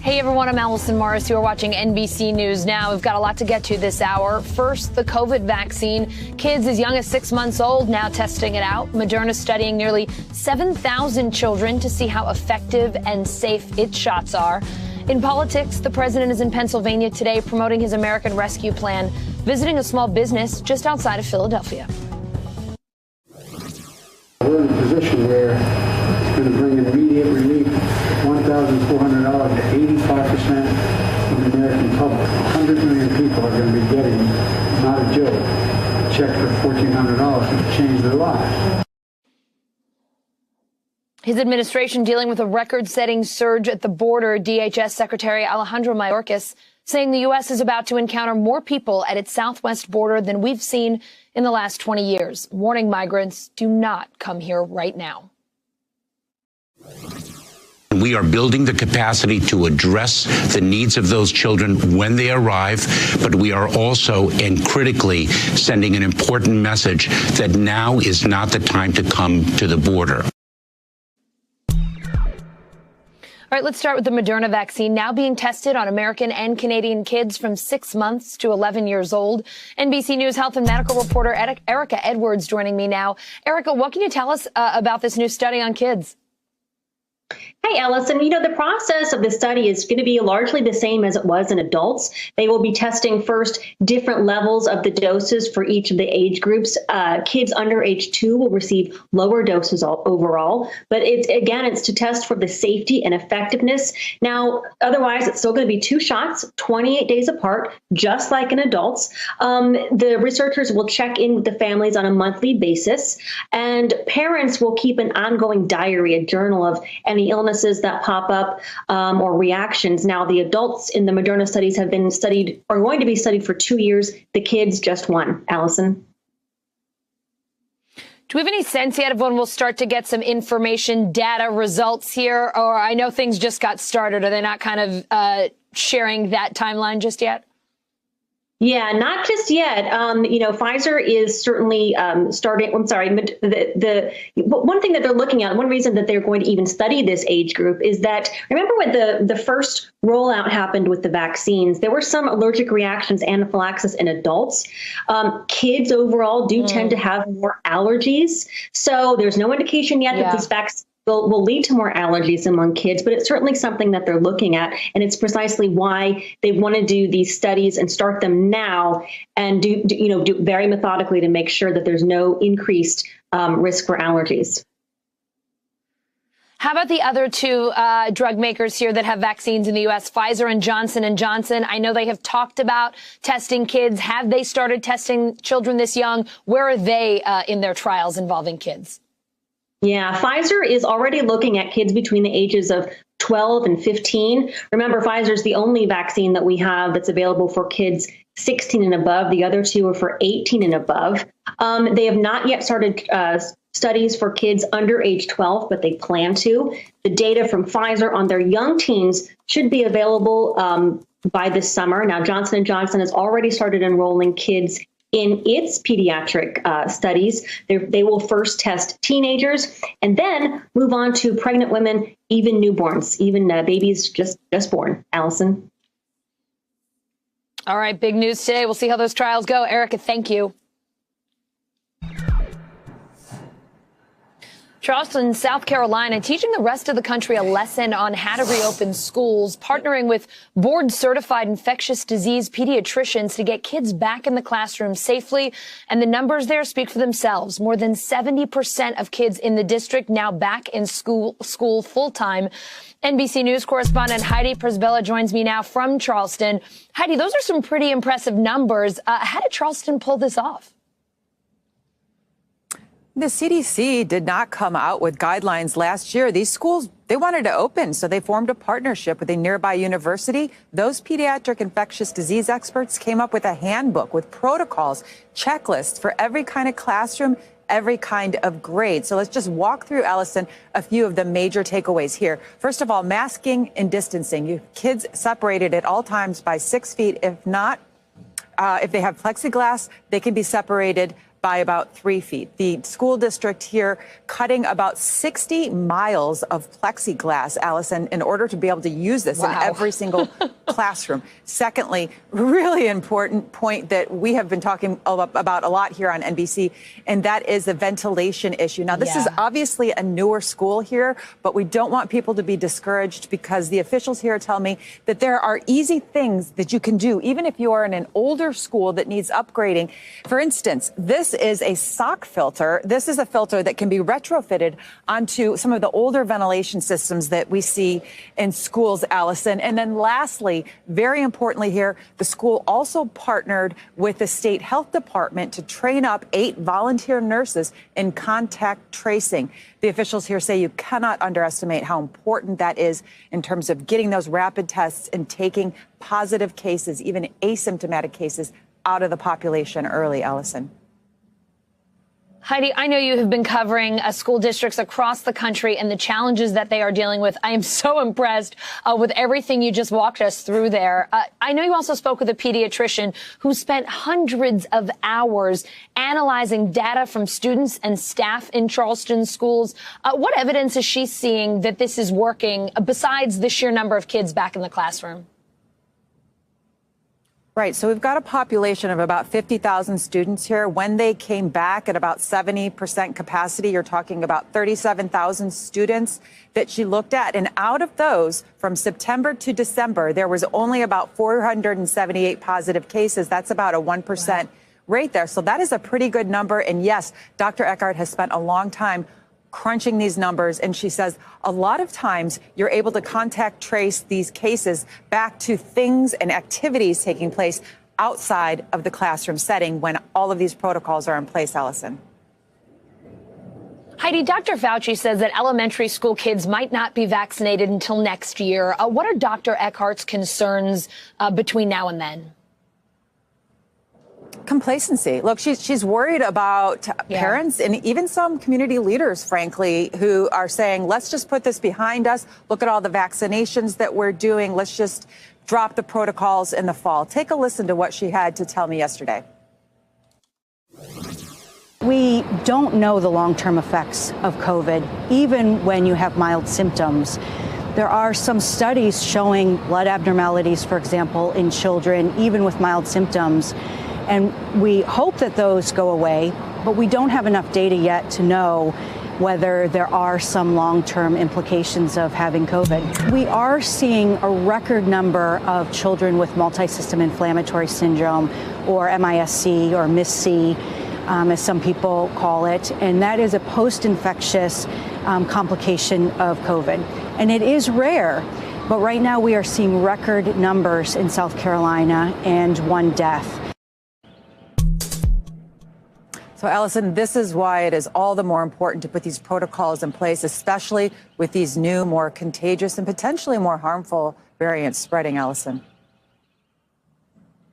Hey everyone, I'm Allison Morris. You are watching NBC News Now. We've got a lot to get to this hour. First, the COVID vaccine. Kids as young as 6 months old now testing it out. Moderna studying nearly 7,000 children to see how effective and safe its shots are. In politics, the president is in Pennsylvania today promoting his American Rescue Plan, visiting a small business just outside of Philadelphia. We're in a position where it's going to bring immediate relief, $1,400 to 85% of the American public. 100 million people are going to be getting, not a joke, a check for $1,400 to change their lives. His administration dealing with a record-setting surge at the border. DHS Secretary Alejandro Mayorkas saying the U.S. is about to encounter more people at its southwest border than we've seen in the last 20 years, warning migrants do not come here right now. We are building the capacity to address the needs of those children when they arrive, but we are also and critically sending an important message that now is not the time to come to the border. All right, let's start with the Moderna vaccine now being tested on American and Canadian kids from 6 months to 11 years old. NBC News health and medical reporter Erica Edwards joining me now. Erica, what can you tell us about this new study on kids? Hey, Allison, the process of the study is going to be largely the same as it was in adults. They will be testing first different levels of the doses for each of the age groups. Kids under age 2 will receive lower doses overall, but it's to test for the safety and effectiveness. Now, otherwise, it's still going to be 2 shots, 28 days apart, just like in adults. The researchers will check in with the families on a monthly basis, and parents will keep an ongoing diary, a journal of any illnesses that pop up or reactions. Now, the adults in the Moderna studies are going to be studied for 2 years. The kids, just 1. Allison? Do we have any sense yet of when we'll start to get some information, data, results here? Or I know things just got started. Are they not kind of sharing that timeline just yet? Yeah, not just yet. Pfizer is certainly starting. I'm sorry. The one thing that they're looking at, one reason that they're going to even study this age group is that, remember when the first rollout happened with the vaccines, there were some allergic reactions, anaphylaxis in adults. Kids overall do tend to have more allergies. So there's no indication yet that this vaccine will lead to more allergies among kids, but it's certainly something that they're looking at. And it's precisely why they want to do these studies and start them now and do very methodically to make sure that there's no increased risk for allergies. How about the other 2 drug makers here that have vaccines in the U.S., Pfizer and Johnson & Johnson? I know they have talked about testing kids. Have they started testing children this young? Where are they in their trials involving kids? Yeah, Pfizer is already looking at kids between the ages of 12 and 15. Remember, Pfizer is the only vaccine that we have that's available for kids 16 and above. The other 2 are for 18 and above. They have not yet started studies for kids under age 12, but they plan to. The data from Pfizer on their young teens should be available by this summer. Now, Johnson & Johnson has already started enrolling kids in its pediatric studies. They will first test teenagers and then move on to pregnant women, even newborns, even babies just born. Allison? All right, big news today. We'll see how those trials go. Erica, thank you. Charleston, South Carolina, teaching the rest of the country a lesson on how to reopen schools, partnering with board-certified infectious disease pediatricians to get kids back in the classroom safely. And the numbers there speak for themselves. More than 70% of kids in the district now back in school full-time. NBC News correspondent Heidi Przybyla joins me now from Charleston. Heidi, those are some pretty impressive numbers. How did Charleston pull this off? The CDC did not come out with guidelines last year. These schools, they wanted to open, so they formed a partnership with a nearby university. Those pediatric infectious disease experts came up with a handbook with protocols, checklists for every kind of classroom, every kind of grade. So let's just walk through, Allison, a few of the major takeaways here. First of all, masking and distancing. You kids separated at all times by 6 feet. If not, if they have plexiglass, they can be separated by about 3 feet. The school district here cutting about 60 miles of plexiglass, Allison, in order to be able to use this in every single classroom. Secondly, really important point that we have been talking about a lot here on NBC, and that is the ventilation issue. Now, this is obviously a newer school here, but we don't want people to be discouraged because the officials here tell me that there are easy things that you can do, even if you are in an older school that needs upgrading. For instance, this is a sock filter. This is a filter that can be retrofitted onto some of the older ventilation systems that we see in schools, Allison. And then lastly, very importantly here, the school also partnered with the state health department to train up 8 volunteer nurses in contact tracing. The officials here say you cannot underestimate how important that is in terms of getting those rapid tests and taking positive cases, even asymptomatic cases, out of the population early, Allison. Heidi, I know you have been covering school districts across the country and the challenges that they are dealing with. I am so impressed with everything you just walked us through there. I know you also spoke with a pediatrician who spent hundreds of hours analyzing data from students and staff in Charleston schools. What evidence is she seeing that this is working besides the sheer number of kids back in the classroom? Right. So we've got a population of about 50,000 students here. When they came back at about 70% capacity, you're talking about 37,000 students that she looked at. And out of those, from September to December, there was only about 478 positive cases. That's about a 1% rate there. So that is a pretty good number. And yes, Dr. Arent has spent a long time crunching these numbers. And she says a lot of times you're able to contact trace these cases back to things and activities taking place outside of the classroom setting when all of these protocols are in place, Allison. Heidi, Dr. Fauci says that elementary school kids might not be vaccinated until next year. What are Dr. Eckhart's concerns between now and then? Complacency. Look, she's worried about parents and even some community leaders, frankly, who are saying, let's just put this behind us. Look at all the vaccinations that we're doing. Let's just drop the protocols in the fall. Take a listen to what she had to tell me yesterday. We don't know the long-term effects of COVID, even when you have mild symptoms. There are some studies showing blood abnormalities, for example, in children, even with mild symptoms. And we hope that those go away, but we don't have enough data yet to know whether there are some long-term implications of having COVID. We are seeing a record number of children with multisystem inflammatory syndrome, or MISC, or MIS-C, as some people call it, and that is a post-infectious complication of COVID. And it is rare, but right now we are seeing record numbers in South Carolina and 1 death. So, Allison, this is why it is all the more important to put these protocols in place, especially with these new, more contagious and potentially more harmful variants spreading, Allison.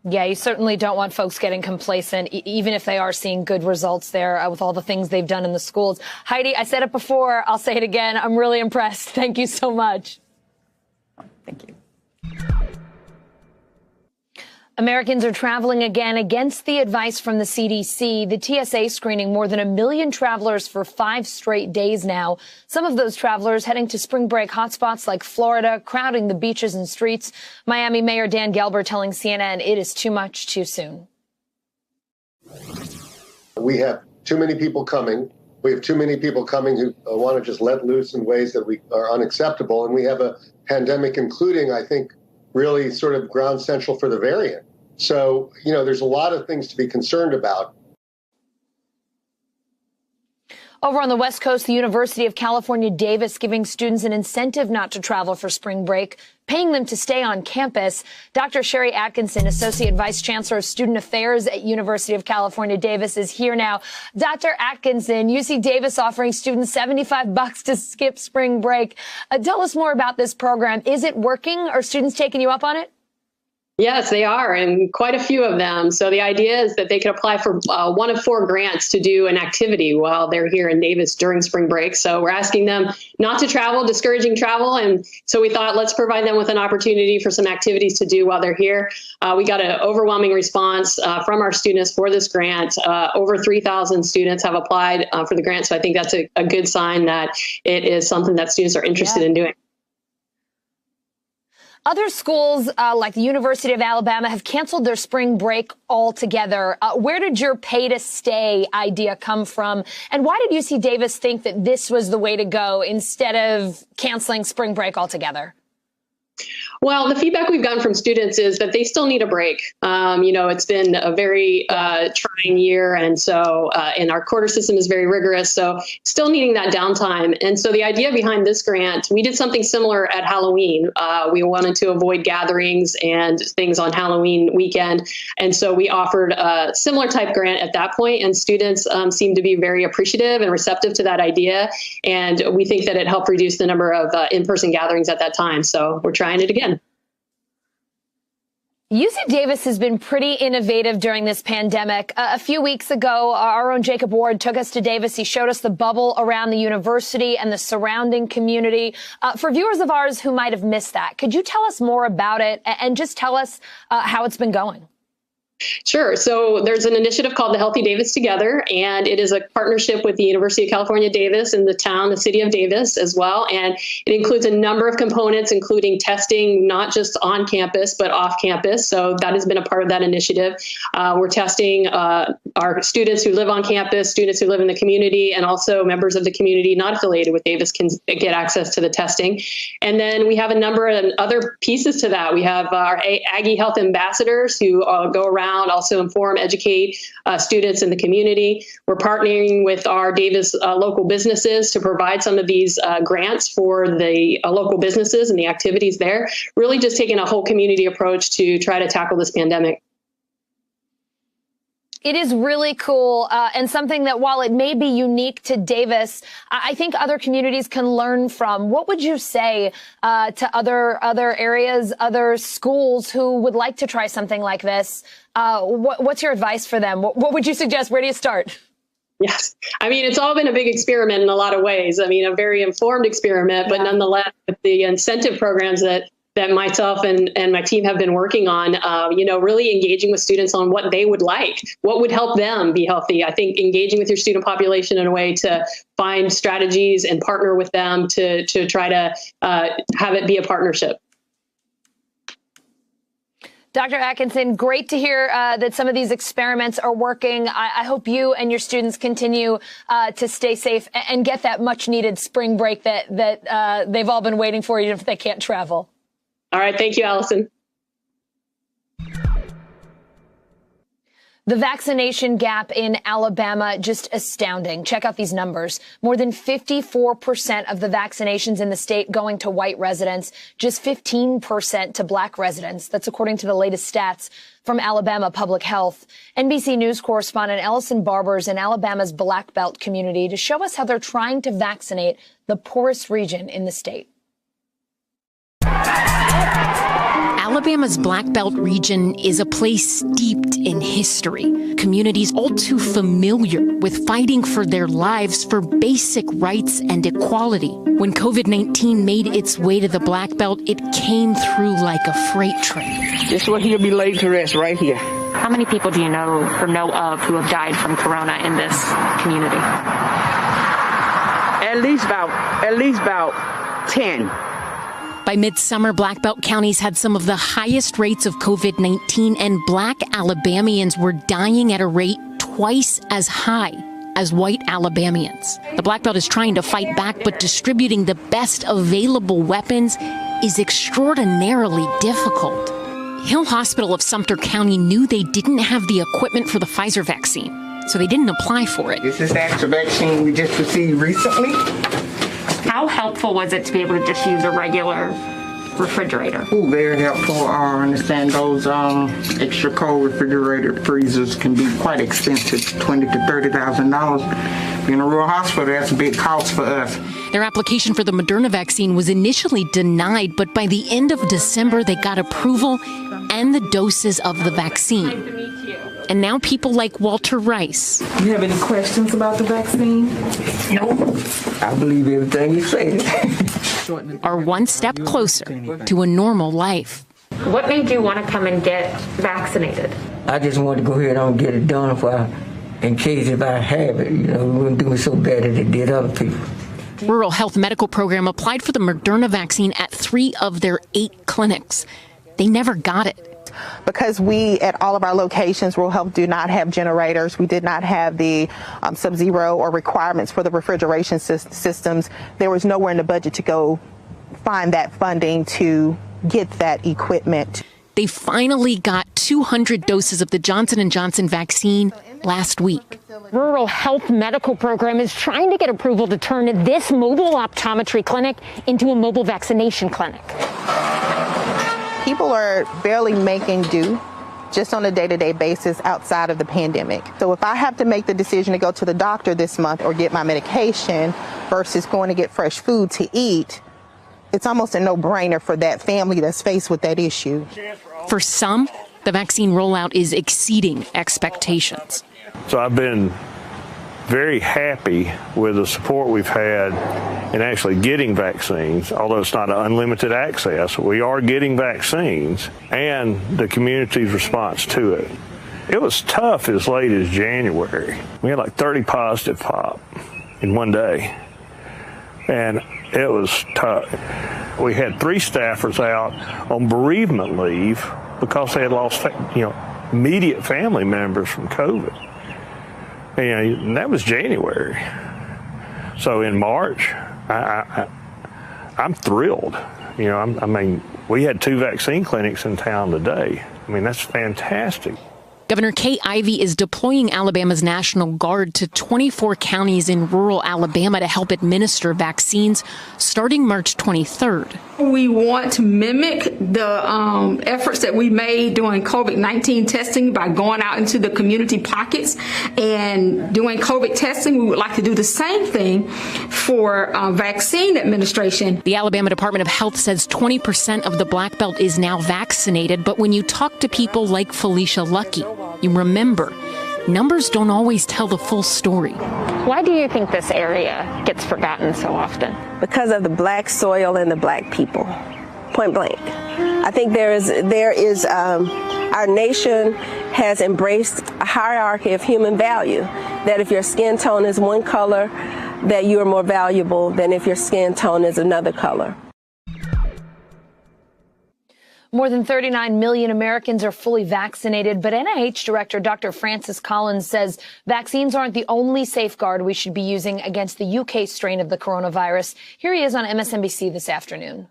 Yeah, you certainly don't want folks getting complacent, even if they are seeing good results there with all the things they've done in the schools. Heidi, I said it before. I'll say it again. I'm really impressed. Thank you so much. Thank you. Americans are traveling again against the advice from the CDC. The TSA screening more than 1 million travelers for 5 straight days now. Some of those travelers heading to spring break hotspots like Florida, crowding the beaches and streets. Miami Mayor Dan Gelber telling CNN it is too much too soon. We have too many people coming. We have too many people coming who want to just let loose in ways that are unacceptable. And we have a pandemic, including, I think, really sort of ground central for the variant. So, there's a lot of things to be concerned about. Over on the West Coast, the University of California, Davis giving students an incentive not to travel for spring break, paying them to stay on campus. Dr. Sherry Atkinson, Associate Vice Chancellor of Student Affairs at University of California, Davis, is here now. Dr. Atkinson, UC Davis offering students $75 to skip spring break. Tell us more about this program. Is it working? Are students taking you up on it? Yes, they are, and quite a few of them. So the idea is that they could apply for one of 4 grants to do an activity while they're here in Davis during spring break. So we're asking them not to travel, discouraging travel. And so we thought, let's provide them with an opportunity for some activities to do while they're here. We got an overwhelming response from our students for this grant. Over 3,000 students have applied for the grant. So I think that's a good sign that it is something that students are interested in doing. Other schools, like the University of Alabama, have canceled their spring break altogether. Where did your pay to stay idea come from? And why did UC Davis think that this was the way to go instead of canceling spring break altogether? Well, the feedback we've gotten from students is that they still need a break. It's been a very trying year. And so, and our quarter system is very rigorous. So still needing that downtime. And so the idea behind this grant, we did something similar at Halloween. We wanted to avoid gatherings and things on Halloween weekend. And so we offered a similar type grant at that point, and students seemed to be very appreciative and receptive to that idea. And we think that it helped reduce the number of in-person gatherings at that time. So we're trying it again. UC Davis has been pretty innovative during this pandemic. A few weeks ago, our own Jacob Ward took us to Davis. He showed us the bubble around the university and the surrounding community. For viewers of ours who might have missed that, could you tell us more about it and just tell us how it's been going? Sure. So there's an initiative called the Healthy Davis Together, and it is a partnership with the University of California, Davis, and the city of Davis as well. And it includes a number of components, including testing, not just on campus, but off campus. So that has been a part of that initiative. We're testing our students who live on campus, students who live in the community, and also members of the community not affiliated with Davis can get access to the testing. And then we have a number of other pieces to that. We have our Aggie Health ambassadors who go around, also inform, educate students in the community. We're partnering with our Davis local businesses to provide some of these grants for the local businesses and the activities there, really just taking a whole community approach to try to tackle this pandemic. It is really cool and something that, while it may be unique to Davis, I think other communities can learn from. What would you say to other areas, other schools who would like to try something like this? What's your advice for them? What would you suggest? Where do you start? Yes. I mean, it's all been a big experiment in a lot of ways. I mean, a very informed experiment, but nonetheless, with the incentive programs that myself and my team have been working on, really engaging with students on what they would like, what would help them be healthy. I think engaging with your student population in a way to find strategies and partner with them to try to have it be a partnership. Dr. Atkinson, great to hear that some of these experiments are working. I hope you and your students continue to stay safe and get that much needed spring break that they've all been waiting for, even if they can't travel. All right. Thank you, Allison. The vaccination gap in Alabama, just astounding. Check out these numbers. More than 54% of the vaccinations in the state going to white residents, just 15% to black residents. That's according to the latest stats from Alabama Public Health. NBC News correspondent Ellison Barber's in Alabama's Black Belt community to show us how they're trying to vaccinate the poorest region in the state. Alabama's Black Belt region is a place steeped in history. Communities all too familiar with fighting for their lives for basic rights and equality. When COVID-19 made its way to the Black Belt, it came through like a freight train. This one here be laid to rest right here. How many people do you know or know of who have died from corona in this community? At least about 10. By midsummer, Black Belt counties had some of the highest rates of COVID-19, and Black Alabamians were dying at a rate twice as high as white Alabamians. The Black Belt is trying to fight back, but distributing the best available weapons is extraordinarily difficult. Hill Hospital of Sumter County knew they didn't have the equipment for the Pfizer vaccine, so they didn't apply for it. This is the extra vaccine we just received recently. How helpful was it to be able to just use a regular refrigerator? Ooh, very helpful. I understand those extra cold refrigerator freezers can be quite expensive, $20,000 to $30,000. In a rural hospital, that's a big cost for us. Their application for the Moderna vaccine was initially denied, but by the end of December, they got approval and the doses of the vaccine. And now people like Walter Rice. You have any questions about the vaccine? No. I believe everything you say. Are one step closer to a normal life. What made you want to come and get vaccinated? I just wanted to go ahead and get it done in case if I have it, it wouldn't do me so bad as it did other people. Rural Health Medical Program applied for the Moderna vaccine at 3 of their 8 clinics. They never got it. Because we, at all of our locations, Rural Health do not have generators. We did not have the sub-zero or requirements for the refrigeration systems. There was nowhere in the budget to go find that funding to get that equipment. They finally got 200 doses of the Johnson & Johnson vaccine last week. Rural Health Medical Program is trying to get approval to turn this mobile optometry clinic into a mobile vaccination clinic. People are barely making do just on a day-to-day basis outside of the pandemic. So if I have to make the decision to go to the doctor this month or get my medication versus going to get fresh food to eat, it's almost a no-brainer for that family that's faced with that issue. For some, the vaccine rollout is exceeding expectations. So I've been very happy with the support we've had in actually getting vaccines, although it's not an unlimited access. We are getting vaccines, and the community's response to it. It was tough as late as January. We had like 30 positive pop in one day, and it was tough. We had 3 staffers out on bereavement leave because they had lost, immediate family members from COVID. And that was January. So in March, I'm thrilled. We had 2 vaccine clinics in town today. That's fantastic. Governor Kay Ivey is deploying Alabama's National Guard to 24 counties in rural Alabama to help administer vaccines starting March 23rd. We want to mimic the efforts that we made during COVID-19 testing by going out into the community pockets and doing COVID testing. We would like to do the same thing for vaccine administration. The Alabama Department of Health says 20% of the Black Belt is now vaccinated, but when you talk to people like Felicia Lucky, you remember, numbers don't always tell the full story. Why do you think this area gets forgotten so often? Because of the black soil and the black people, point blank. I think there is our nation has embraced a hierarchy of human value, that if your skin tone is one color, that you are more valuable than if your skin tone is another color. More than 39 million Americans are fully vaccinated, but NIH Director Dr. Francis Collins says vaccines aren't the only safeguard we should be using against the UK strain of the coronavirus. Here he is on MSNBC this afternoon.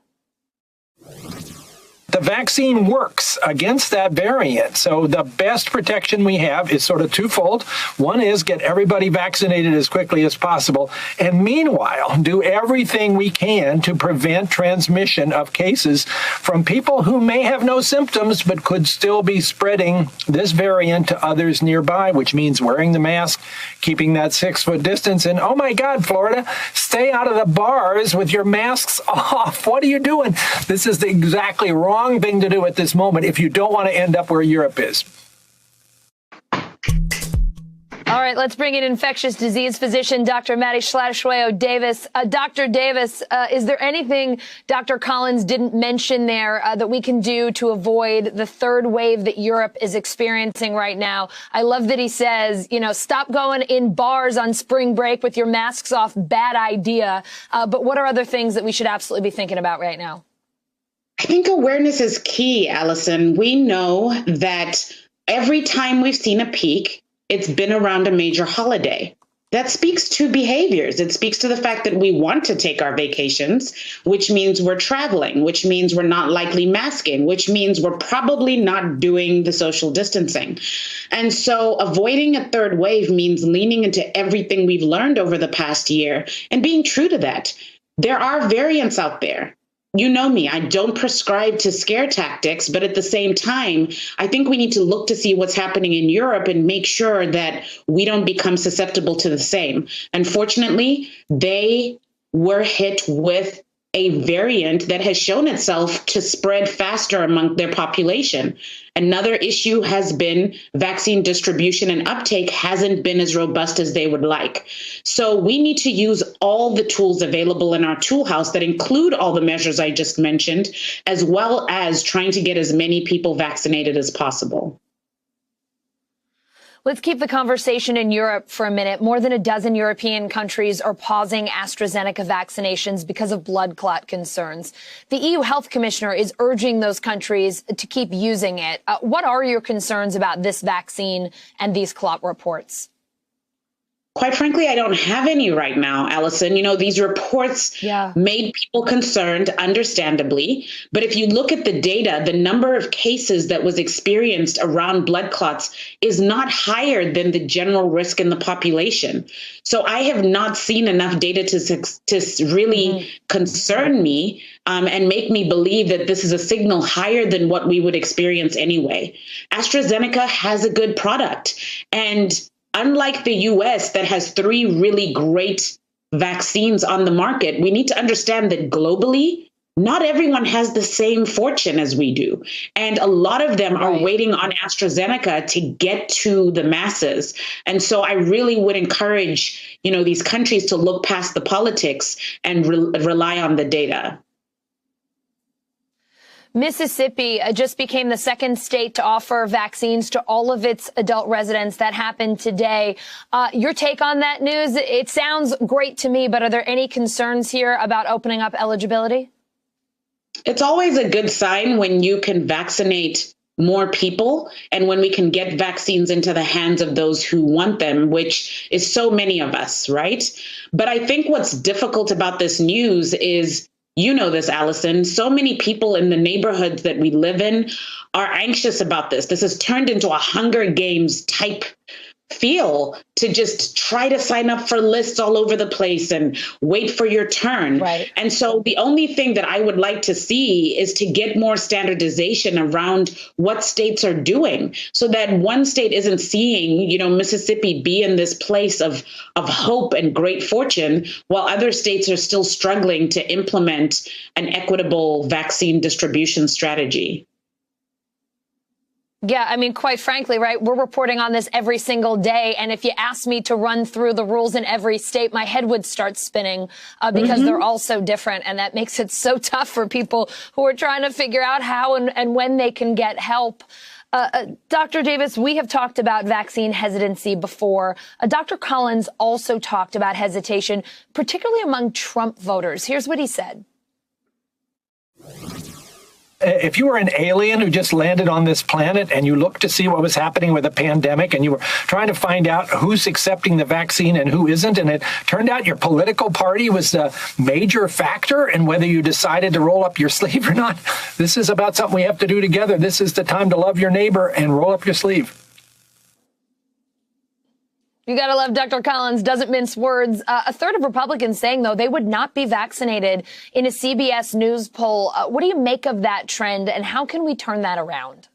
The vaccine works against that variant. So the best protection we have is sort of twofold. One is get everybody vaccinated as quickly as possible. And meanwhile, do everything we can to prevent transmission of cases from people who may have no symptoms but could still be spreading this variant to others nearby, which means wearing the mask, keeping that 6-foot distance. And oh my God, Florida, stay out of the bars with your masks off. What are you doing? This is the exactly wrong thing to do at this moment if you don't want to end up where Europe is. All right, let's bring in infectious disease physician Dr. Maddie Davis. Dr. Davis, is there anything Dr. Collins didn't mention there that we can do to avoid the third wave that Europe is experiencing right now? I love that he says, stop going in bars on spring break with your masks off. Bad idea. But what are other things that we should absolutely be thinking about right now? I think awareness is key, Allison. We know that every time we've seen a peak, it's been around a major holiday. That speaks to behaviors. It speaks to the fact that we want to take our vacations, which means we're traveling, which means we're not likely masking, which means we're probably not doing the social distancing. And so avoiding a third wave means leaning into everything we've learned over the past year and being true to that. There are variants out there. you know me, I don't prescribe to scare tactics, but at the same time, I think we need to look to see what's happening in Europe and make sure that we don't become susceptible to the same. Unfortunately, they were hit with a variant that has shown itself to spread faster among their population. Another issue has been vaccine distribution and uptake hasn't been as robust as they would like. So we need to use all the tools available in our tool house that include all the measures I just mentioned, as well as trying to get as many people vaccinated as possible. Let's keep the conversation in Europe for a minute. More than a dozen European countries are pausing AstraZeneca vaccinations because of blood clot concerns. The EU Health Commissioner is urging those countries to keep using it. What are your concerns about this vaccine and these clot reports? Quite frankly, I don't have any right now, Allison. You know, these reports made people concerned, understandably. But if you look at the data, the number of cases that was experienced around blood clots is not higher than the general risk in the population. So I have not seen enough data to really concern me and make me believe that this is a signal higher than what we would experience anyway. AstraZeneca has a good product. And unlike the US that has 3 really great vaccines on the market, we need to understand that globally, not everyone has the same fortune as we do. And a lot of them are waiting on AstraZeneca to get to the masses. And so I really would encourage, you know, these countries to look past the politics and rely on the data. Mississippi just became the second state to offer vaccines to all of its adult residents. That happened today. Your take on that news? It sounds great to me, but are there any concerns here about opening up eligibility? It's always a good sign when you can vaccinate more people and when we can get vaccines into the hands of those who want them, which is so many of us, right? But I think what's difficult about this news is, you know this, Allison, so many people in the neighborhoods that we live in are anxious about this. This has turned into a Hunger Games type feel to just try to sign up for lists all over the place and wait for your turn. Right. And so the only thing that I would like to see is to get more standardization around what states are doing so that one state isn't seeing, you know, Mississippi be in this place of hope and great fortune while other states are still struggling to implement an equitable vaccine distribution strategy. Yeah, I mean, quite frankly, right, we're reporting on this every single day. And if you asked me to run through the rules in every state, my head would start spinning because they're all so different. And that makes it so tough for people who are trying to figure out how and when they can get help. Dr. Davis, we have talked about vaccine hesitancy before. Dr. Collins also talked about hesitation, particularly among Trump voters. Here's what he said. If you were an alien who just landed on this planet and you looked to see what was happening with the pandemic and you were trying to find out who's accepting the vaccine and who isn't, and it turned out your political party was the major factor in whether you decided to roll up your sleeve or not, this is about something we have to do together. This is the time to love your neighbor and roll up your sleeve. You got to love Dr. Collins, doesn't mince words. A third of Republicans saying, though, they would not be vaccinated in a CBS News poll. What do you make of that trend, and how can we turn that around?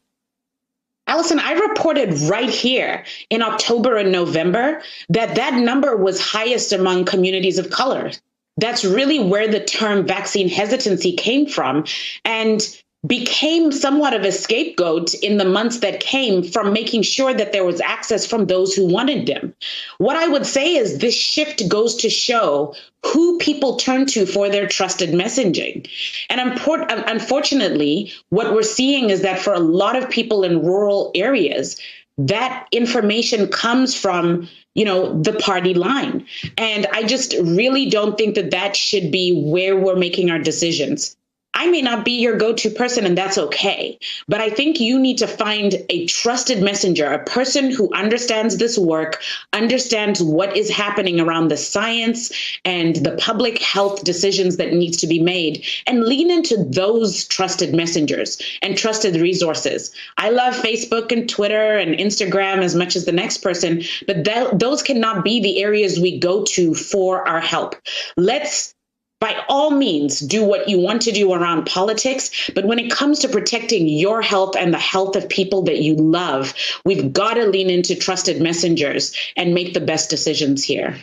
Allison, I reported right here in October and November that number was highest among communities of color. That's really where the term vaccine hesitancy came from. And became somewhat of a scapegoat in the months that came from making sure that there was access from those who wanted them. What I would say is this shift goes to show who people turn to for their trusted messaging. And unfortunately, what we're seeing is that for a lot of people in rural areas, that information comes from, you know, the party line. And I just really don't think that should be where we're making our decisions. I may not be your go-to person, and that's okay. But I think you need to find a trusted messenger, a person who understands this work, understands what is happening around the science and the public health decisions that needs to be made, and lean into those trusted messengers and trusted resources. I love Facebook and Twitter and Instagram as much as the next person, but those cannot be the areas we go to for our help. Let's By all means, do what you want to do around politics. But when it comes to protecting your health and the health of people that you love, we've got to lean into trusted messengers and make the best decisions here.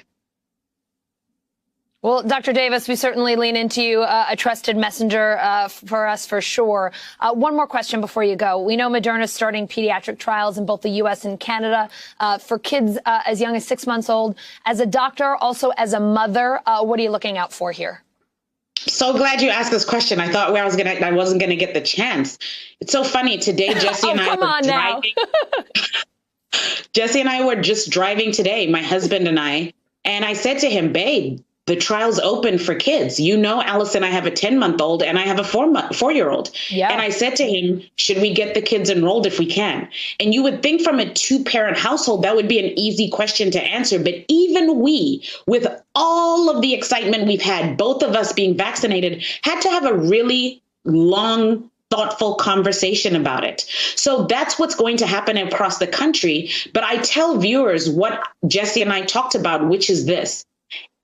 Well, Dr. Davis, we certainly lean into you, a trusted messenger for us for sure. One more question before you go. We know Moderna is starting pediatric trials in both the U.S. and Canada for kids as young as 6 months old. As a doctor, also as a mother, what are you looking out for here? So glad you asked this question. I thought I wasn't gonna get the chance. It's so funny today. Jesse and I were driving. Jesse and I were just driving today, my husband and I said to him, babe, the trial's open for kids. You know, Allison, I have a 10-month-old and I have a 4-year-old. Yeah. And I said to him, should we get the kids enrolled if we can? And you would think from a 2-parent household, that would be an easy question to answer. But even we, with all of the excitement we've had, both of us being vaccinated, had to have a really long, thoughtful conversation about it. So that's what's going to happen across the country. But I tell viewers what Jesse and I talked about, which is this.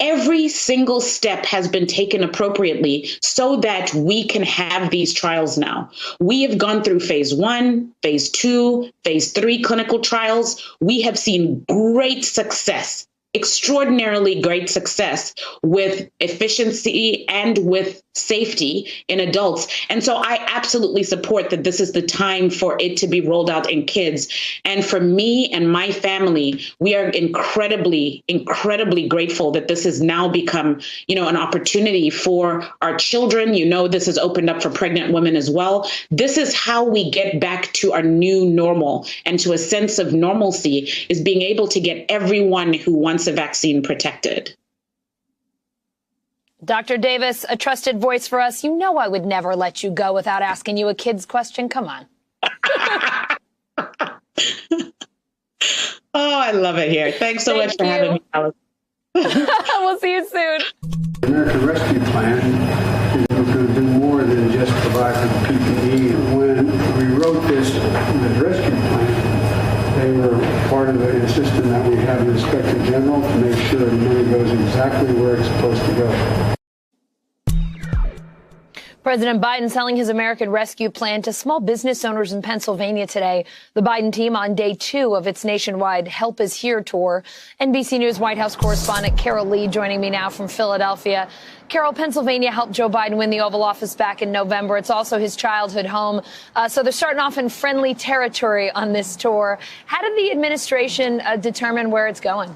Every single step has been taken appropriately so that we can have these trials now. We have gone through phase 1, phase 2, phase 3 clinical trials. We have seen great success, extraordinarily great success with efficiency and with safety in adults. And so I absolutely support that this is the time for it to be rolled out in kids. And for me and my family, we are incredibly, incredibly grateful that this has now become, an opportunity for our children. This has opened up for pregnant women as well. This is how we get back to our new normal and to a sense of normalcy, is being able to get everyone who wants a vaccine protected. Dr. Davis, a trusted voice for us. You know I would never let you go without asking you a kid's question. Come on. Oh, I love it here. Thanks so much for having me, Alice. We'll see you soon. The American Rescue Plan is going to do more than just provide for the PPE. When we wrote this rescue plan, they were part of a system that we have an inspector general to make sure the money goes exactly where it's supposed to go. President Biden selling his American Rescue Plan to small business owners in Pennsylvania today. The Biden team on day 2 of its nationwide Help Is Here tour. NBC News White House correspondent Carol Lee joining me now from Philadelphia. Carol, Pennsylvania helped Joe Biden win the Oval Office back in November. It's also his childhood home. So they're starting off in friendly territory on this tour. How did the administration determine where it's going?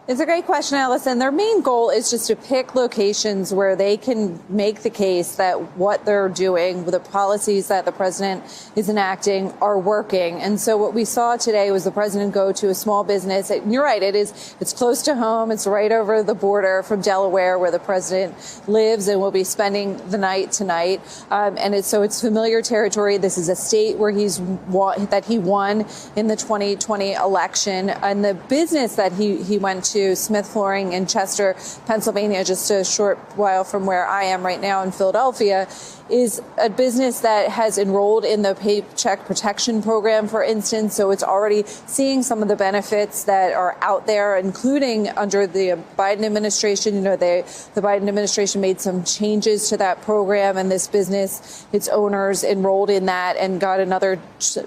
It's a great question, Allison. Their main goal is just to pick locations where they can make the case that what they're doing, the policies that the president is enacting, are working. And so what we saw today was the president go to a small business. And you're right, it's close to home. It's right over the border from Delaware, where the president lives and will be spending the night tonight. And it's familiar territory. This is a state where he won in the 2020 election. And the business that he went to, Smith Flooring in Chester, Pennsylvania, just a short while from where I am right now in Philadelphia, is a business that has enrolled in the Paycheck Protection Program, for instance. So it's already seeing some of the benefits that are out there, including under the Biden administration. The Biden administration made some changes to that program, and this business, its owners enrolled in that and got another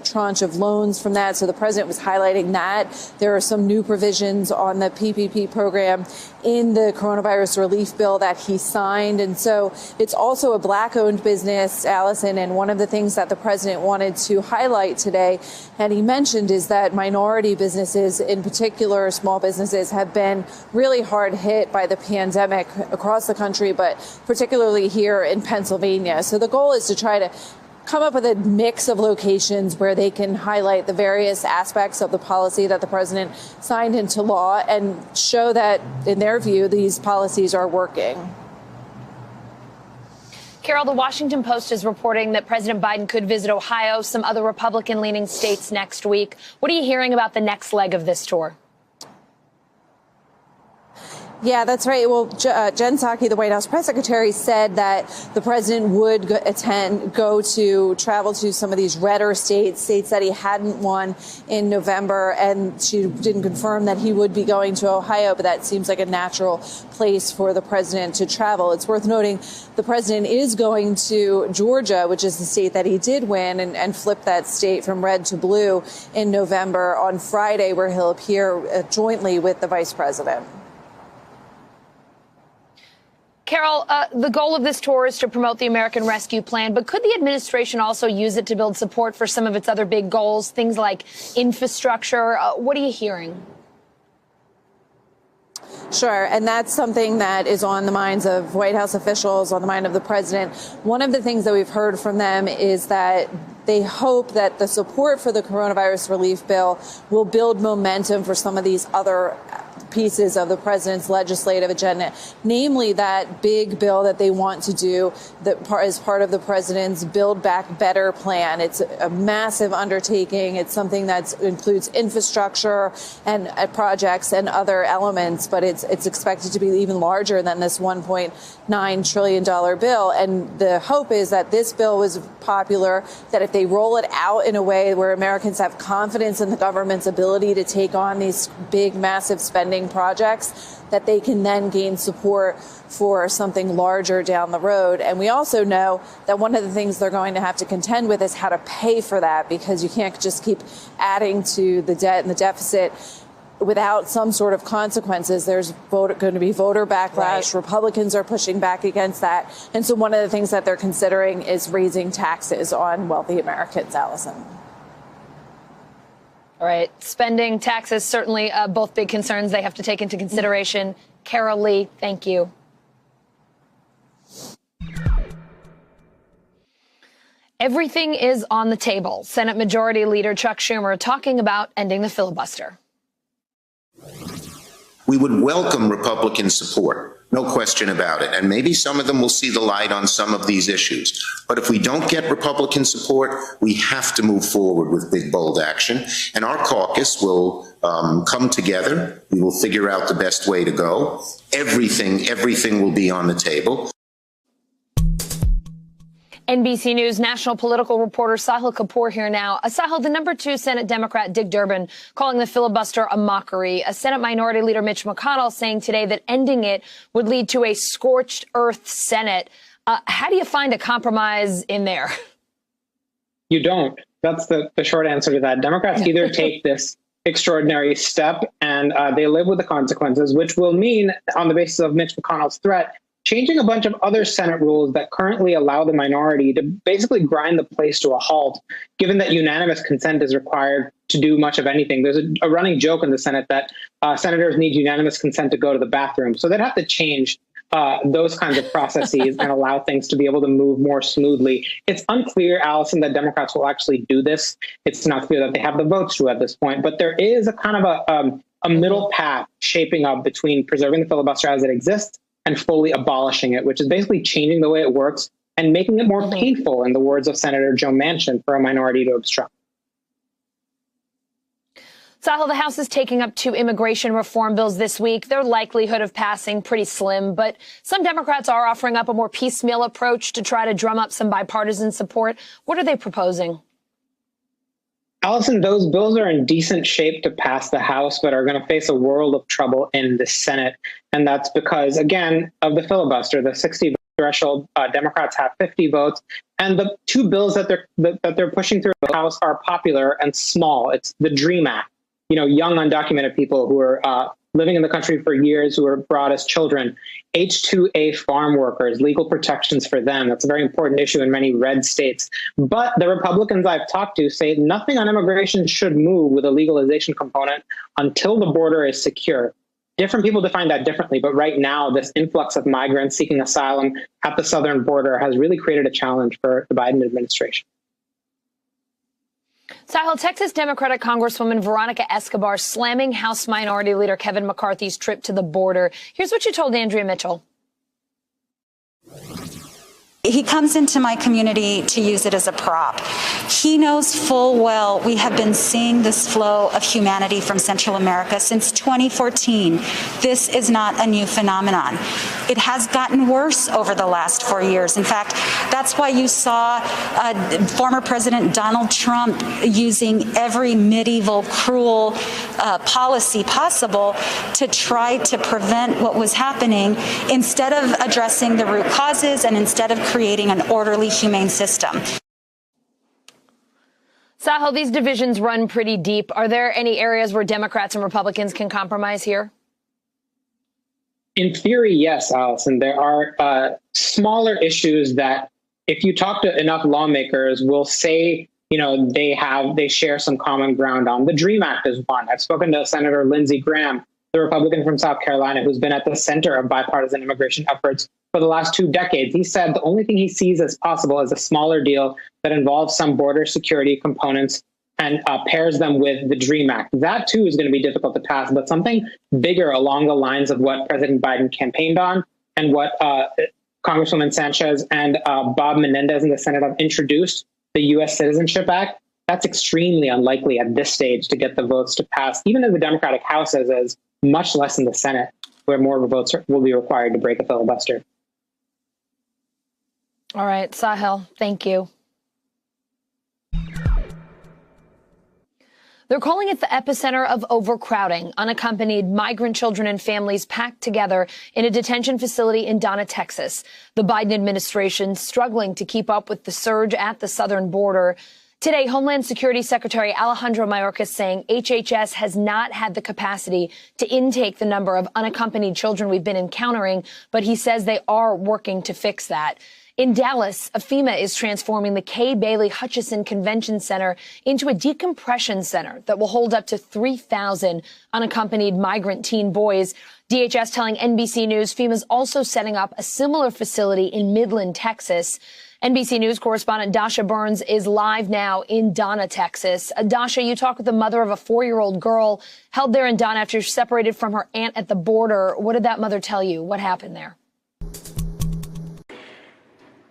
tranche of loans from that. So the president was highlighting that. There are some new provisions on the PPP program in the coronavirus relief bill that he signed. And so it's also a Black-owned business, Allison. And one of the things that the president wanted to highlight today, and he mentioned, is that minority businesses, in particular small businesses, have been really hard hit by the pandemic across the country, but particularly here in Pennsylvania. So the goal is to try to come up with a mix of locations where they can highlight the various aspects of the policy that the president signed into law and show that, in their view, these policies are working. Carol, the Washington Post is reporting that President Biden could visit Ohio, some other Republican-leaning states next week. What are you hearing about the next leg of this tour? Yeah, that's right. Well, Jen Psaki, the White House press secretary, said that the president would travel to some of these redder states that he hadn't won in November. And she didn't confirm that he would be going to Ohio, but that seems like a natural place for the president to travel. It's worth noting the president is going to Georgia, which is the state that he did win, and flip that state from red to blue in November on Friday, where he'll appear jointly with the vice president. Carol, the goal of this tour is to promote the American Rescue Plan, but could the administration also use it to build support for some of its other big goals, things like infrastructure? What are you hearing? Sure. And that's something that is on the minds of White House officials, on the mind of the president. One of the things that we've heard from them is that they hope that the support for the coronavirus relief bill will build momentum for some of these other pieces of the president's legislative agenda, namely that big bill that they want to do that as part of the president's Build Back Better plan. It's a massive undertaking. It's something that includes infrastructure and projects and other elements, but it's expected to be even larger than this $1.9 trillion bill. And the hope is that this bill was popular, that if they roll it out in a way where Americans have confidence in the government's ability to take on these big, massive spending projects, that they can then gain support for something larger down the road. And we also know that one of the things they're going to have to contend with is how to pay for that, because you can't just keep adding to the debt and the deficit without some sort of consequences. There's going to be voter backlash. Right. Republicans are pushing back against that. And so one of the things that they're considering is raising taxes on wealthy Americans, Allison. All right. Spending, taxes, certainly both big concerns they have to take into consideration. Carol Lee, thank you. Everything is on the table. Senate Majority Leader Chuck Schumer talking about ending the filibuster. We would welcome Republican support, no question about it. And maybe some of them will see the light on some of these issues. But if we don't get Republican support, we have to move forward with big, bold action. And our caucus will come together. We will figure out the best way to go. Everything will be on the table. NBC News national political reporter Sahil Kapoor here now. Sahil, the number 2 Senate Democrat Dick Durbin calling the filibuster a mockery. A Senate Minority Leader Mitch McConnell saying today that ending it would lead to a scorched earth Senate. How do you find a compromise in there? You don't. That's the short answer to that. Democrats either take this extraordinary step and they live with the consequences, which will mean, on the basis of Mitch McConnell's threat, changing a bunch of other Senate rules that currently allow the minority to basically grind the place to a halt, given that unanimous consent is required to do much of anything. There's a running joke in the Senate that senators need unanimous consent to go to the bathroom. So they'd have to change those kinds of processes and allow things to be able to move more smoothly. It's unclear, Allison, that Democrats will actually do this. It's not clear that they have the votes to at this point, but there is a kind of a middle path shaping up between preserving the filibuster as it exists and fully abolishing it, which is basically changing the way it works and making it more painful, in the words of Senator Joe Manchin, for a minority to obstruct. Sahil, the House is taking up 2 immigration reform bills this week. Their likelihood of passing pretty slim, but some Democrats are offering up a more piecemeal approach to try to drum up some bipartisan support. What are they proposing? Allison, those bills are in decent shape to pass the House, but are going to face a world of trouble in the Senate. And that's because, again, of the filibuster, the 60 threshold. Democrats have 50 votes. And the 2 bills that they're pushing through the House are popular and small. It's the DREAM Act, young undocumented people who are living in the country for years, who were brought as children, H-2A farm workers, legal protections for them. That's a very important issue in many red states. But the Republicans I've talked to say nothing on immigration should move with a legalization component until the border is secure. Different people define that differently, but right now, this influx of migrants seeking asylum at the southern border has really created a challenge for the Biden administration. Sahil, Texas Democratic Congresswoman Veronica Escobar slamming House Minority Leader Kevin McCarthy's trip to the border. Here's what she told Andrea Mitchell. He comes into my community to use it as a prop. He knows full well we have been seeing this flow of humanity from Central America since 2014. This is not a new phenomenon. It has gotten worse over the last 4 years. In fact, that's why you saw former President Donald Trump using every medieval, cruel policy possible to try to prevent what was happening instead of addressing the root causes and instead of creating an orderly, humane system. Sahel, these divisions run pretty deep. Are there any areas where Democrats and Republicans can compromise here? In theory, yes, Allison. There are smaller issues that if you talk to enough lawmakers will say, they share some common ground on. The DREAM Act is one. I've spoken to Senator Lindsey Graham, the Republican from South Carolina, who's been at the center of bipartisan immigration efforts for the last 2 decades. He said the only thing he sees as possible is a smaller deal that involves some border security components and pairs them with the DREAM Act. That, too, is going to be difficult to pass, but something bigger along the lines of what President Biden campaigned on and what Congresswoman Sanchez and Bob Menendez in the Senate have introduced, the U.S. Citizenship Act. That's extremely unlikely at this stage to get the votes to pass, even in the Democratic House, as is, much less in the Senate, where more votes will be required to break a filibuster. All right, Sahel, thank you. They're calling it the epicenter of overcrowding. Unaccompanied migrant children and families packed together in a detention facility in Donna, Texas. The Biden administration struggling to keep up with the surge at the southern border. Today, Homeland Security Secretary Alejandro Mayorkas saying HHS has not had the capacity to intake the number of unaccompanied children we've been encountering, but he says they are working to fix that. In Dallas, FEMA is transforming the Kay Bailey Hutchison Convention Center into a decompression center that will hold up to 3,000 unaccompanied migrant teen boys. DHS telling NBC News FEMA's also setting up a similar facility in Midland, Texas. NBC News correspondent Dasha Burns is live now in Donna, Texas. Dasha, you talked with the mother of a 4-year-old girl held there in Donna after she separated from her aunt at the border. What did that mother tell you? What happened there?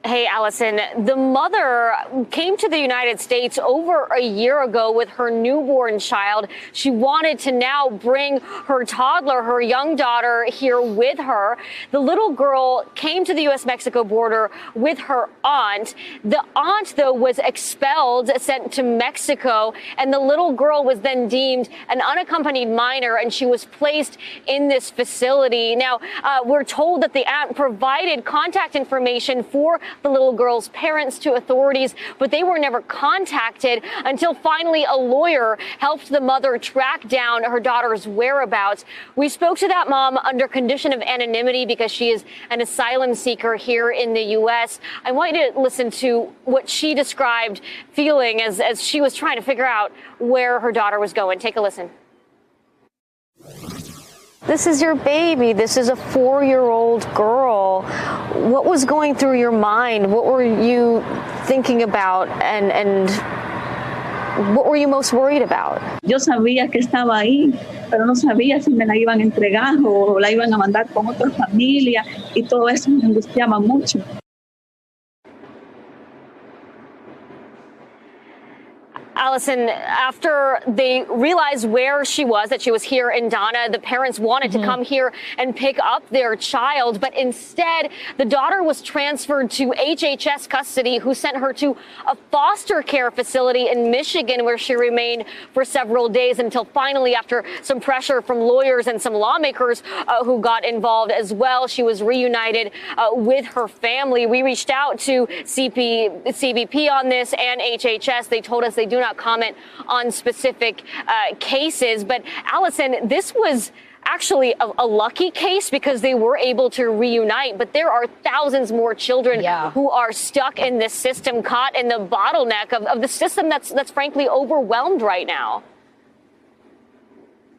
Hey, Allison, the mother came to the United States over a year ago with her newborn child. She wanted to now bring her toddler, her young daughter, here with her. The little girl came to the U.S.-Mexico border with her aunt. The aunt, though, was expelled, sent to Mexico, and the little girl was then deemed an unaccompanied minor, and she was placed in this facility. Now, we're told that the aunt provided contact information for the little girl's parents to authorities, but they were never contacted until finally a lawyer helped the mother track down her daughter's whereabouts. We spoke to that mom under condition of anonymity because she is an asylum seeker here in the U.S. I want you to listen to what she described feeling as she was trying to figure out where her daughter was going. Take a listen. This is your baby. This is a 4-year-old girl. What was going through your mind? What were you thinking about? And what were you most worried about? Yo sabía que estaba ahí, pero no sabía si me la iban a entregar o la iban a mandar con otra familia, y todo eso me angustiaba mucho. Allison, after they realized where she was, that she was here in Donna, the parents wanted to come here and pick up their child. But instead, the daughter was transferred to HHS custody, who sent her to a foster care facility in Michigan, where she remained for several days until finally, after some pressure from lawyers and some lawmakers who got involved as well, she was reunited with her family. We reached out to CBP on this and HHS. They told us they do not comment on specific cases. But Allison, this was actually a lucky case because they were able to reunite. But there are thousands more children who are stuck in this system, caught in the bottleneck of the system that's frankly overwhelmed right now.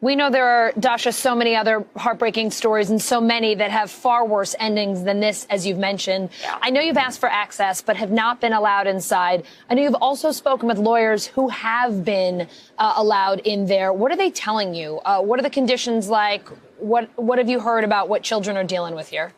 We know there are, Dasha, so many other heartbreaking stories and so many that have far worse endings than this, as you've mentioned. I know you've asked for access, but have not been allowed inside. I know you've also spoken with lawyers who have been allowed in there. What are they telling you? What are the conditions like? What have you heard about what children are dealing with here?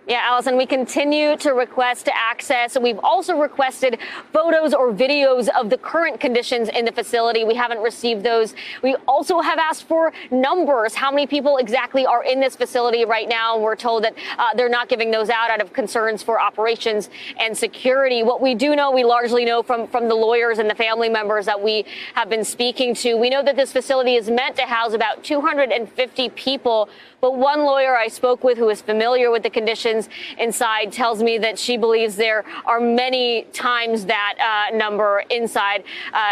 Yeah, Allison, we continue to request access. We've also requested photos or videos of the current conditions in the facility. We haven't received those. We also have asked for numbers. How many people exactly are in this facility right now? We're told that they're not giving those out of concerns for operations and security. What we do know, we largely know from the lawyers and the family members that we have been speaking to. We know that this facility is meant to house about 250 people. But one lawyer I spoke with who is familiar with the conditions inside tells me that she believes there are many times that number inside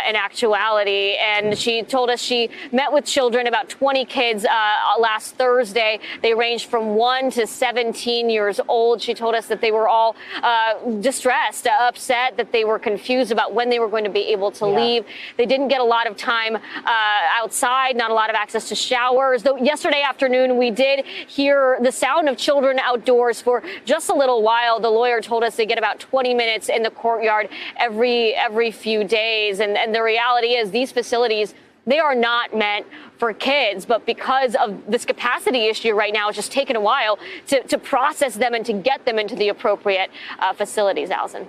in actuality. And she told us she met with children, about 20 kids last Thursday. They ranged from 1 to 17 years old. She told us that they were all distressed, upset, that they were confused about when they were going to be able to leave. They didn't get a lot of time outside, not a lot of access to showers. Though yesterday afternoon, we did hear the sound of children outdoors for just a little while. The lawyer told us they get about 20 minutes in the courtyard every few days. And the reality is these facilities, they are not meant for kids, but because of this capacity issue right now, it's just taken a while to process them and to get them into the appropriate facilities, Allison.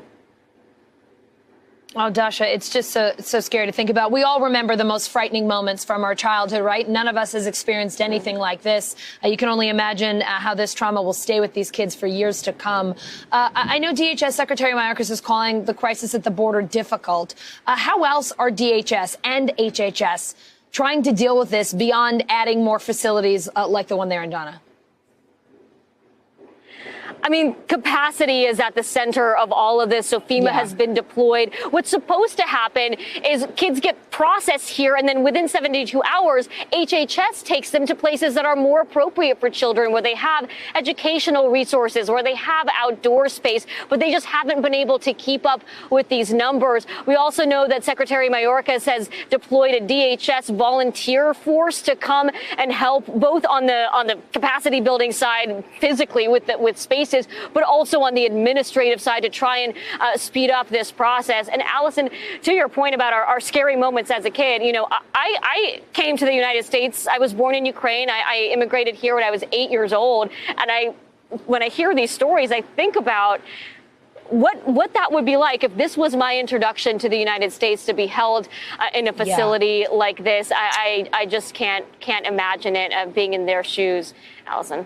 Oh, Dasha, it's just so scary to think about. We all remember the most frightening moments from our childhood, right? None of us has experienced anything like this. You can only imagine how this trauma will stay with these kids for years to come. I know DHS Secretary Mayorkas is calling the crisis at the border difficult. How else are DHS and HHS trying to deal with this beyond adding more facilities like the one there in Donna? I mean, capacity is at the center of all of this. So FEMA has been deployed. What's supposed to happen is kids get processed here, and then within 72 hours, HHS takes them to places that are more appropriate for children, where they have educational resources, where they have outdoor space, but they just haven't been able to keep up with these numbers. We also know that Secretary Mayorkas has deployed a DHS volunteer force to come and help both on the capacity building side physically with spaces, but also on the administrative side to try and speed up this process. And Allison, to your point about our scary moments as a kid, you know, I came to the United States. I was born in Ukraine. I immigrated here when I was 8 years old. And when I hear these stories, I think about what that would be like if this was my introduction to the United States, to be held in a facility like this. I just can't imagine it being in their shoes, Allison.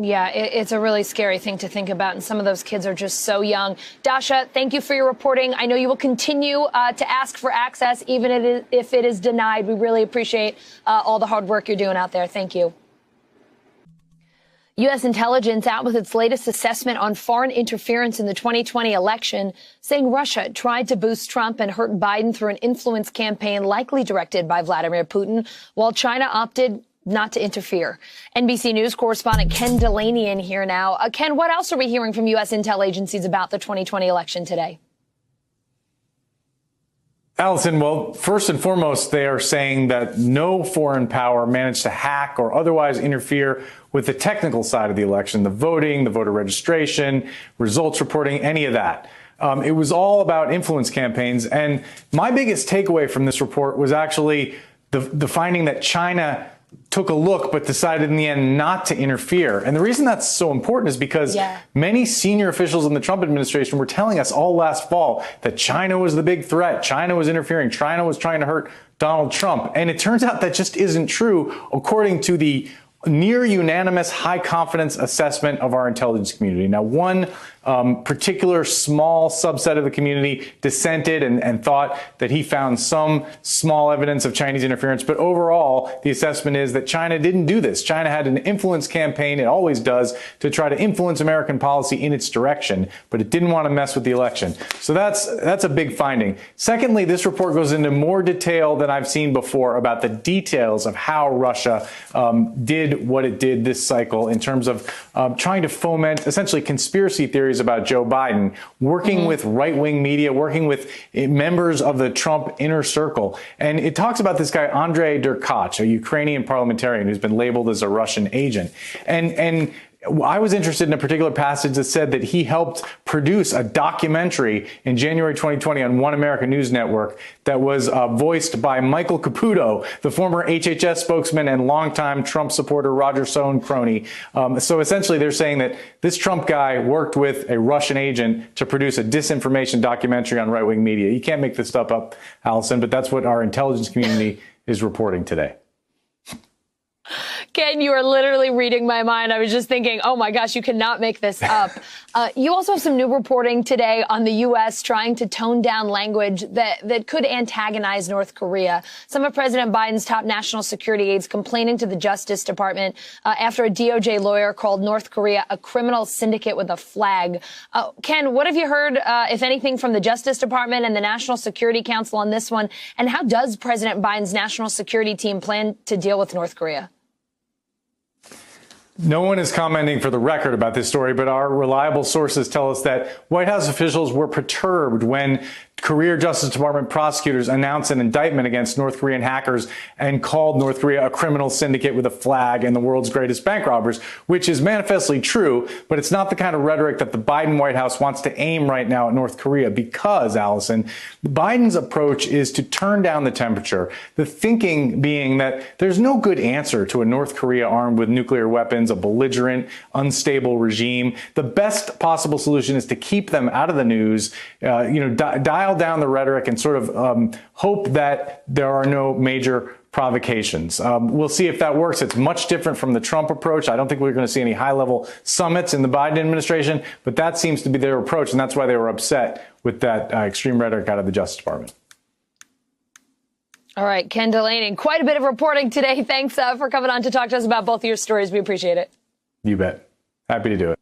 Yeah, it's a really scary thing to think about. And some of those kids are just so young. Dasha, thank you for your reporting. I know you will continue to ask for access, even if it is denied. We really appreciate all the hard work you're doing out there. Thank you. U.S. intelligence out with its latest assessment on foreign interference in the 2020 election, saying Russia tried to boost Trump and hurt Biden through an influence campaign likely directed by Vladimir Putin, while China opted not to interfere. NBC News correspondent Ken Delaney in here now. Ken, what else are we hearing from U.S. intel agencies about the 2020 election today? Allison, well, first and foremost, they are saying that no foreign power managed to hack or otherwise interfere with the technical side of the election, the voting, the voter registration, results reporting, any of that. It was all about influence campaigns. And my biggest takeaway from this report was actually the finding that China took a look but decided in the end not to interfere. And the reason that's so important is because many senior officials in the Trump administration were telling us all last fall that China was the big threat. China was interfering. China was trying to hurt Donald Trump. And it turns out that just isn't true, according to the near unanimous high confidence assessment of our intelligence community. Now, one particular small subset of the community dissented and thought that he found some small evidence of Chinese interference. But overall, the assessment is that China didn't do this. China had an influence campaign, it always does, to try to influence American policy in its direction, but it didn't want to mess with the election. So that's a big finding. Secondly, this report goes into more detail than I've seen before about the details of how Russia did what it did this cycle in terms of trying to foment essentially conspiracy theories about Joe Biden, working with right-wing media, working with members of the Trump inner circle. And it talks about this guy, Andrei Derkach, a Ukrainian parliamentarian who's been labeled as a Russian agent. And I was interested in a particular passage that said that he helped produce a documentary in January 2020 on One America News Network that was voiced by Michael Caputo, the former HHS spokesman and longtime Trump supporter Roger Stone crony. So essentially they're saying that this Trump guy worked with a Russian agent to produce a disinformation documentary on right-wing media. You can't make this stuff up, Allison, but that's what our intelligence community is reporting today. Ken, you are literally reading my mind. I was just thinking, oh my gosh, you cannot make this up. You also have some new reporting today on the U.S. trying to tone down language that could antagonize North Korea. Some of President Biden's top national security aides complaining to the Justice Department after a DOJ lawyer called North Korea a criminal syndicate with a flag. Ken, what have you heard, if anything, from the Justice Department and the National Security Council on this one? And how does President Biden's national security team plan to deal with North Korea? No one is commenting for the record about this story, but our reliable sources tell us that White House officials were perturbed when Korea Justice Department prosecutors announced an indictment against North Korean hackers and called North Korea a criminal syndicate with a flag and the world's greatest bank robbers, which is manifestly true, but it's not the kind of rhetoric that the Biden White House wants to aim right now at North Korea because, Allison, Biden's approach is to turn down the temperature, the thinking being that there's no good answer to a North Korea armed with nuclear weapons, a belligerent, unstable regime. The best possible solution is to keep them out of the news, dial down the rhetoric and sort of hope that there are no major provocations. We'll see if that works. It's much different from the Trump approach. I don't think we're going to see any high-level summits in the Biden administration, but that seems to be their approach, and that's why they were upset with that extreme rhetoric out of the Justice Department. All right, Ken Delaney, quite a bit of reporting today. Thanks for coming on to talk to us about both of your stories. We appreciate it. You bet. Happy to do it.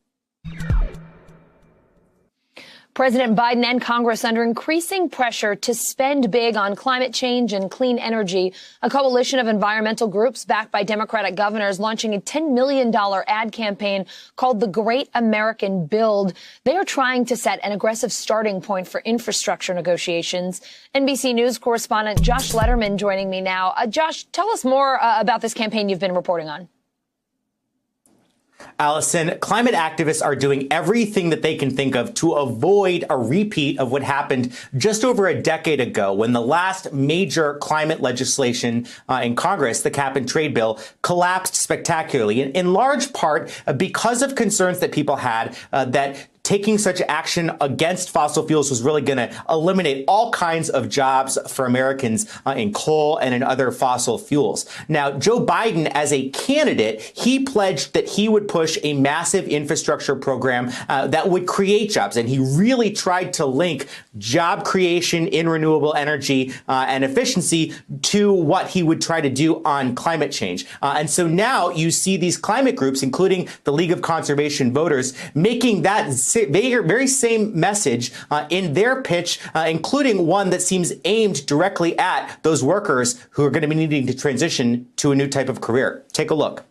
President Biden and Congress under increasing pressure to spend big on climate change and clean energy. A coalition of environmental groups backed by Democratic governors launching a $10 million ad campaign called the Great American Build. They are trying to set an aggressive starting point for infrastructure negotiations. NBC News correspondent Josh Letterman joining me now. Josh, tell us more about this campaign you've been reporting on. Allison, climate activists are doing everything that they can think of to avoid a repeat of what happened just over a decade ago when the last major climate legislation in Congress, the cap and trade bill, collapsed spectacularly, in large part because of concerns that people had that taking such action against fossil fuels was really going to eliminate all kinds of jobs for Americans in coal and in other fossil fuels. Now, Joe Biden, as a candidate, he pledged that he would push a massive infrastructure program that would create jobs. And he really tried to link job creation in renewable energy and efficiency to what he would try to do on climate change. And so now you see these climate groups, including the League of Conservation Voters, making that very same message in their pitch, including one that seems aimed directly at those workers who are going to be needing to transition to a new type of career. Take a look.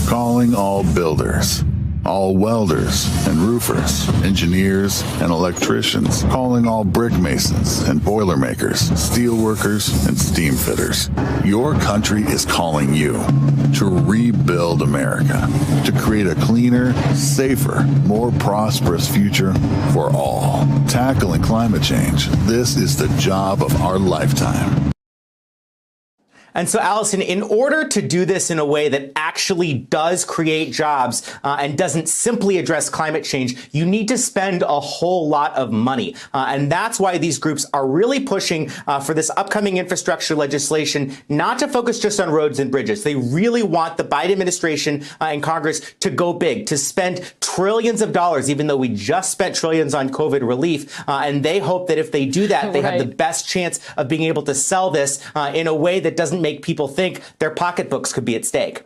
Calling all builders, all welders and roofers, engineers and electricians, calling all brick masons and boiler makers, steel workers and steam fitters. Your country is calling you to rebuild America, to create a cleaner, safer, more prosperous future for all. Tackling climate change, this is the job of our lifetime. And so, Allison, in order to do this in a way that actually does create jobs and doesn't simply address climate change, you need to spend a whole lot of money. And that's why these groups are really pushing for this upcoming infrastructure legislation, not to focus just on roads and bridges. They really want the Biden administration and Congress to go big, to spend trillions of dollars, even though we just spent trillions on COVID relief. And they hope that if they do that, they have the best chance of being able to sell this in a way that doesn't make people think their pocketbooks could be at stake.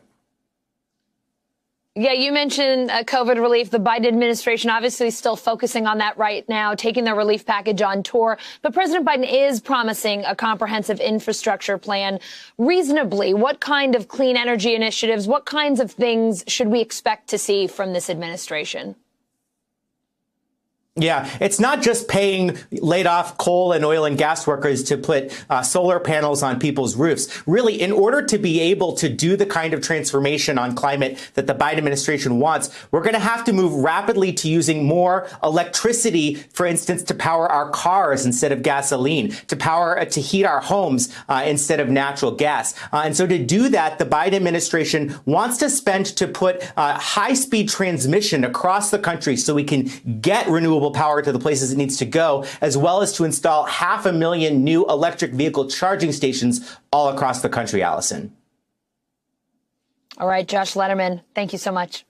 Yeah, you mentioned COVID relief. The Biden administration obviously still focusing on that right now, taking their relief package on tour. But President Biden is promising a comprehensive infrastructure plan. Reasonably, what kind of clean energy initiatives, what kinds of things should we expect to see from this administration? Yeah, it's not just paying laid off coal and oil and gas workers to put solar panels on people's roofs. Really, in order to be able to do the kind of transformation on climate that the Biden administration wants, we're going to have to move rapidly to using more electricity, for instance, to power our cars instead of gasoline, to heat our homes instead of natural gas. And so to do that, the Biden administration wants to spend to put high-speed transmission across the country so we can get renewable power to the places it needs to go, as well as to install 500,000 new electric vehicle charging stations all across the country, Allison. All right, Josh Letterman, thank you so much.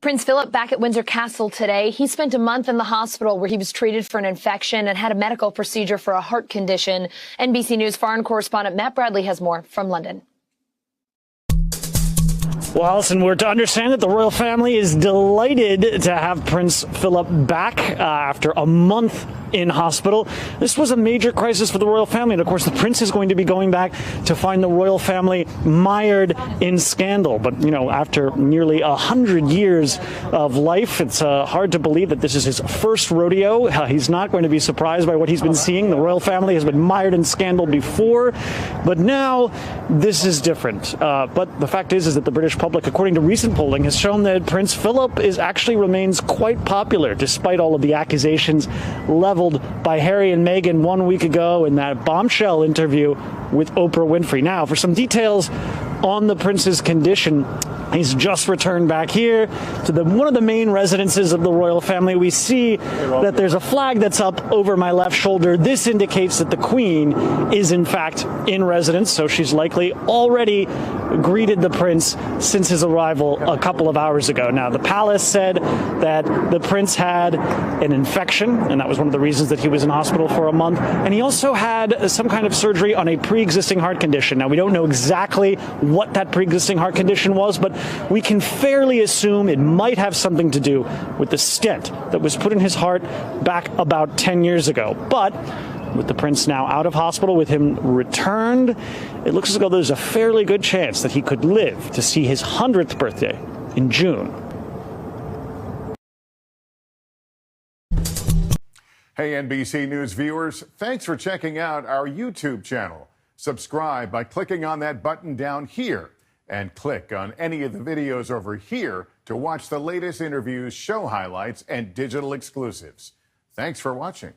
Prince Philip back at Windsor Castle today. He spent a month in the hospital where he was treated for an infection and had a medical procedure for a heart condition. NBC News foreign correspondent Matt Bradley has more from London. Well, Allison, we're to understand that the royal family is delighted to have Prince Philip back after a month in hospital. This was a major crisis for the royal family. And of course, the prince is going to be going back to find the royal family mired in scandal. But, you know, after nearly 100 years of life, it's hard to believe that this is his first rodeo. He's not going to be surprised by what he's been seeing. The royal family has been mired in scandal before, but now this is different. But the fact is that the British public, according to recent polling, has shown that Prince Philip actually remains quite popular, despite all of the accusations leveled by Harry and Meghan 1 week ago in that bombshell interview with Oprah Winfrey. Now, for some details on the prince's condition, he's just returned back here to one of the main residences of the royal family. We see that there's a flag that's up over my left shoulder. This indicates that the Queen is, in fact, in residence, so she's likely already greeted the prince since his arrival a couple of hours ago. Now, the palace said that the prince had an infection, and that was one of the reasons that he was in hospital for a month. And he also had some kind of surgery on a pre-existing heart condition. Now, we don't know exactly what that pre-existing heart condition was, but we can fairly assume it might have something to do with the stent that was put in his heart back about 10 years ago. But with the prince now out of hospital, with him returned, it looks as though there's a fairly good chance that he could live to see his 100th birthday in June. Hey, NBC News viewers, thanks for checking out our YouTube channel. Subscribe by clicking on that button down here and click on any of the videos over here to watch the latest interviews, show highlights, and digital exclusives. Thanks for watching.